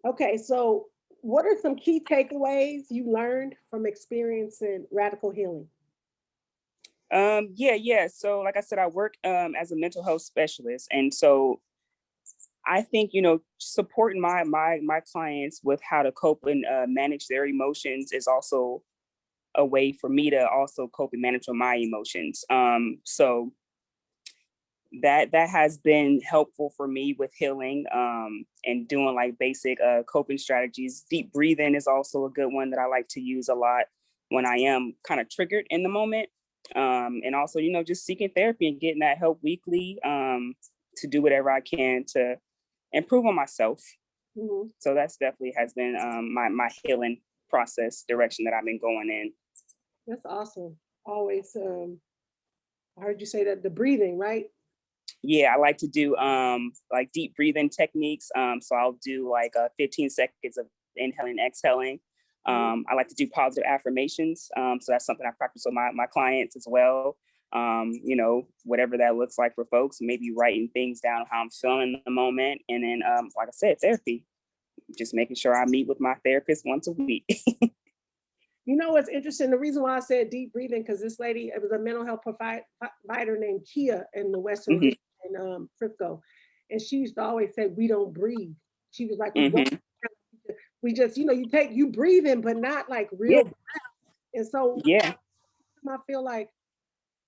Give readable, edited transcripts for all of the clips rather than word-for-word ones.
Okay, so what are some key takeaways you learned from experiencing radical healing? Yeah. So like I said, I work as a mental health specialist. And so I think, supporting my clients with how to cope and manage their emotions is also a way for me to also cope and manage with my emotions. So that has been helpful for me with healing, and doing like basic coping strategies. Deep breathing is also a good one that I like to use a lot when I am kind of triggered in the moment. And also, just seeking therapy and getting that help weekly, to do whatever I can to improve on myself. Mhm. So that's definitely has been my healing process direction that I've been going in. That's awesome. Always, I heard you say that the breathing, right? Yeah, I like to do like deep breathing techniques. So I'll do like 15 seconds of inhaling, exhaling. Mhm. I like to do positive affirmations. So that's something I practice with my clients as well. Whatever that looks like for folks, maybe writing things down how I'm feeling in the moment. And then, like I said, therapy, just making sure I meet with my therapist once a week. You know what's interesting? The reason why I said deep breathing, because this lady, it was a mental health provider named Kia in the Western Hmm. region in Frisco. And she used to always say, we don't breathe. She was like, Hmm. we just, you breathe in, but not like Yeah, real. And so yeah, I feel like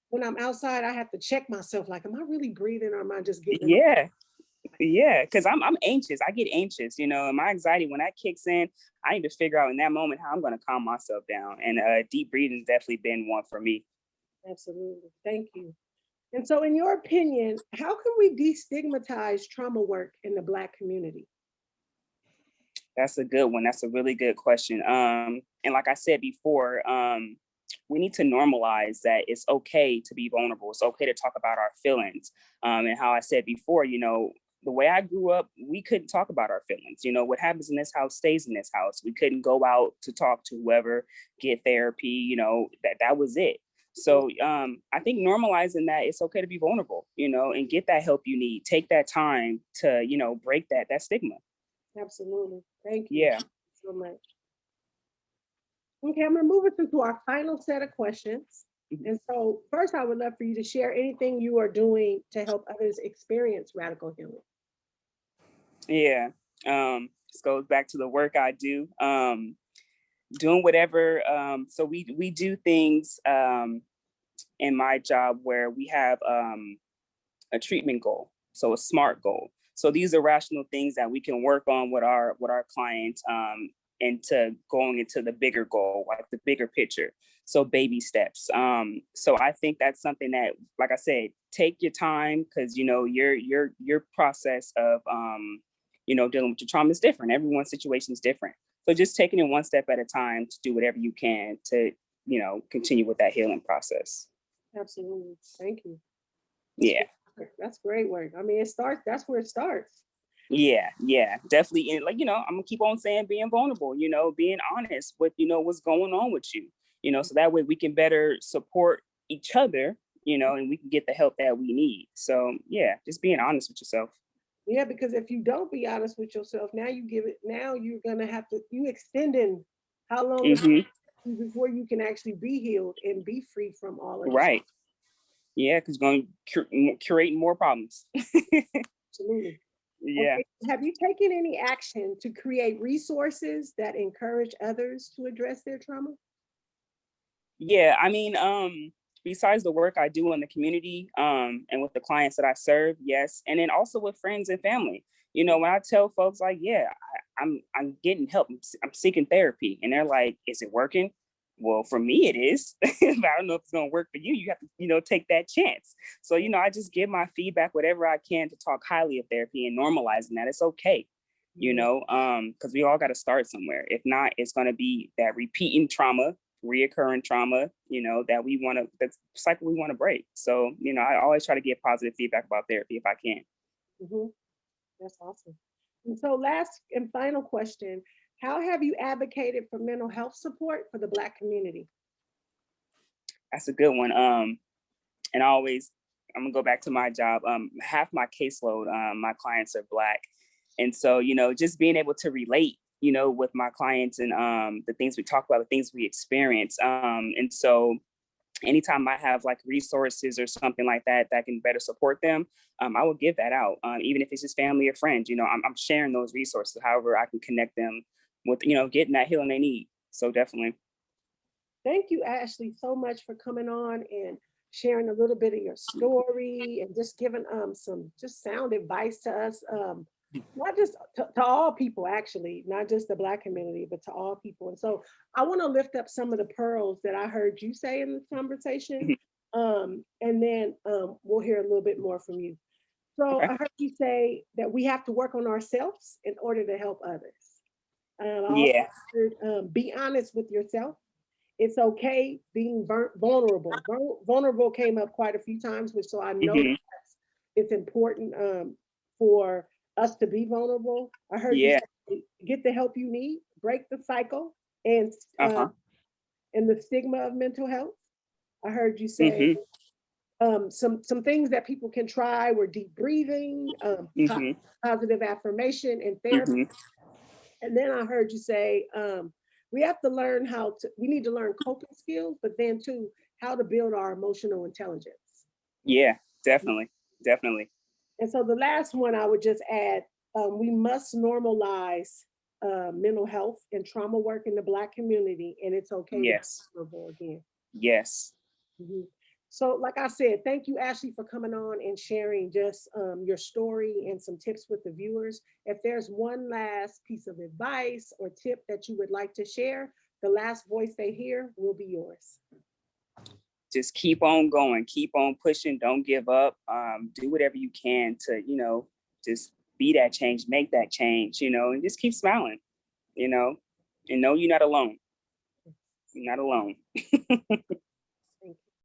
when I'm outside, I have to check myself, like, am I really breathing or am I just getting in my yeah. Yeah, because I'm anxious. I get anxious, and my anxiety when that kicks in, I need to figure out in that moment how I'm going to calm myself down. And deep breathing has definitely been one for me. Absolutely. Thank you. And so, in your opinion, how can we destigmatize trauma work in the Black community? That's a good one. That's a really good question. And like I said before, we need to normalize that it's okay to be vulnerable. It's okay to talk about our feelings. And how I said before, the way I grew up, we couldn't talk about our feelings. What happens in this house stays in this house. We couldn't go out to talk to whoever, get therapy. That was it. So I think normalizing that it's okay to be vulnerable, and get that help you need. Take that time to, break that stigma. Absolutely. Thank you Yeah. so much. Okay, I'm going to move us into our final set of questions. And so, first, I would love for you to share anything you are doing to help others experience radical healing. Yeah. This goes back to the work I do. Doing whatever. So we do things in my job where we have a treatment goal, so a SMART goal. So these are rational things that we can work on with our clients, into going into the bigger goal, like the bigger picture. So baby steps. So I think that's something that, like I said, take your time, because your process of dealing with your trauma is different. Everyone's situation is different. So just taking it one step at a time to do whatever you can to continue with that healing process. Absolutely. Thank you. That's Yeah. great work. That's great work. I mean, it starts, that's where it starts. Yeah, definitely. And like, I'm gonna keep on saying being vulnerable, being honest with, what's going on with you, so that way we can better support each other, and we can get the help that we need. So yeah, just being honest with yourself. Yeah, because if you don't be honest with yourself, now you give it, now you're going to have to, you extending how long it's Hmm. before you can actually be healed and be free from all of this. Right. Yeah, because going creating more problems. Absolutely. Yeah. Okay. Have you taken any action to create resources that encourage others to address their trauma? Yeah, I mean, besides the work I do in the community, and with the clients that I serve, yes, and then also with friends and family. When I tell folks like, yeah, I'm getting help, I'm seeking therapy, and they're like, is it working? Well, for me, it is. But I don't know if it's gonna work for you. You have to, take that chance. So, I just give my feedback, whatever I can, to talk highly of therapy and normalizing that it's okay. Mhm. Because we all got to start somewhere. If not, it's going to be that repeating trauma, reoccurring trauma, that's the cycle we want to break. So, I always try to get positive feedback about therapy if I can. Mhm. That's awesome. And so, last and final question: how have you advocated for mental health support for the Black community? That's a good one. And I'm gonna go back to my job. Half my caseload, my clients are Black. And so, just being able to relate, with my clients and the things we talk about, the things we experience. And so anytime I have like resources or something like that that can better support them, I will give that out. Even if it's just family or friends, I'm sharing those resources, however I can connect them with, getting that healing they need. So definitely. Thank you, Ashley, so much for coming on and sharing a little bit of your story and just giving some just sound advice to us. Not just to all people, actually, not just the Black community, but to all people. And so I want to lift up some of the pearls that I heard you say in this conversation. And then we'll hear a little bit more from you. So Okay. I heard you say that we have to work on ourselves in order to help others. I also Yeah. heard be honest with yourself. It's okay being vulnerable. Vulnerable came up quite a few times, which so I know Hmm. it's important for us to be vulnerable. I heard you Yeah. say, get the help you need, break the cycle, and Uh-huh. and the stigma of mental health. I heard you say Hmm. some things that people can try were deep breathing, Hmm. positive affirmation, and therapy. Hmm. And then I heard you say we have to learn we need to learn coping skills, but then too, how to build our emotional intelligence. Yeah, definitely. Definitely. And so the last one I would just add, we must normalize mental health and trauma work in the Black community, and it's okay to be Yes. vulnerable again. Yes. Mhm. So, like I said, thank you, Ashley, for coming on and sharing just your story and some tips with the viewers. If there's one last piece of advice or tip that you would like to share, the last voice they hear will be yours. Just keep on going, keep on pushing, don't give up. Do whatever you can to, just be that change, make that change, and just keep smiling, you know, and know you're not alone. You're not alone.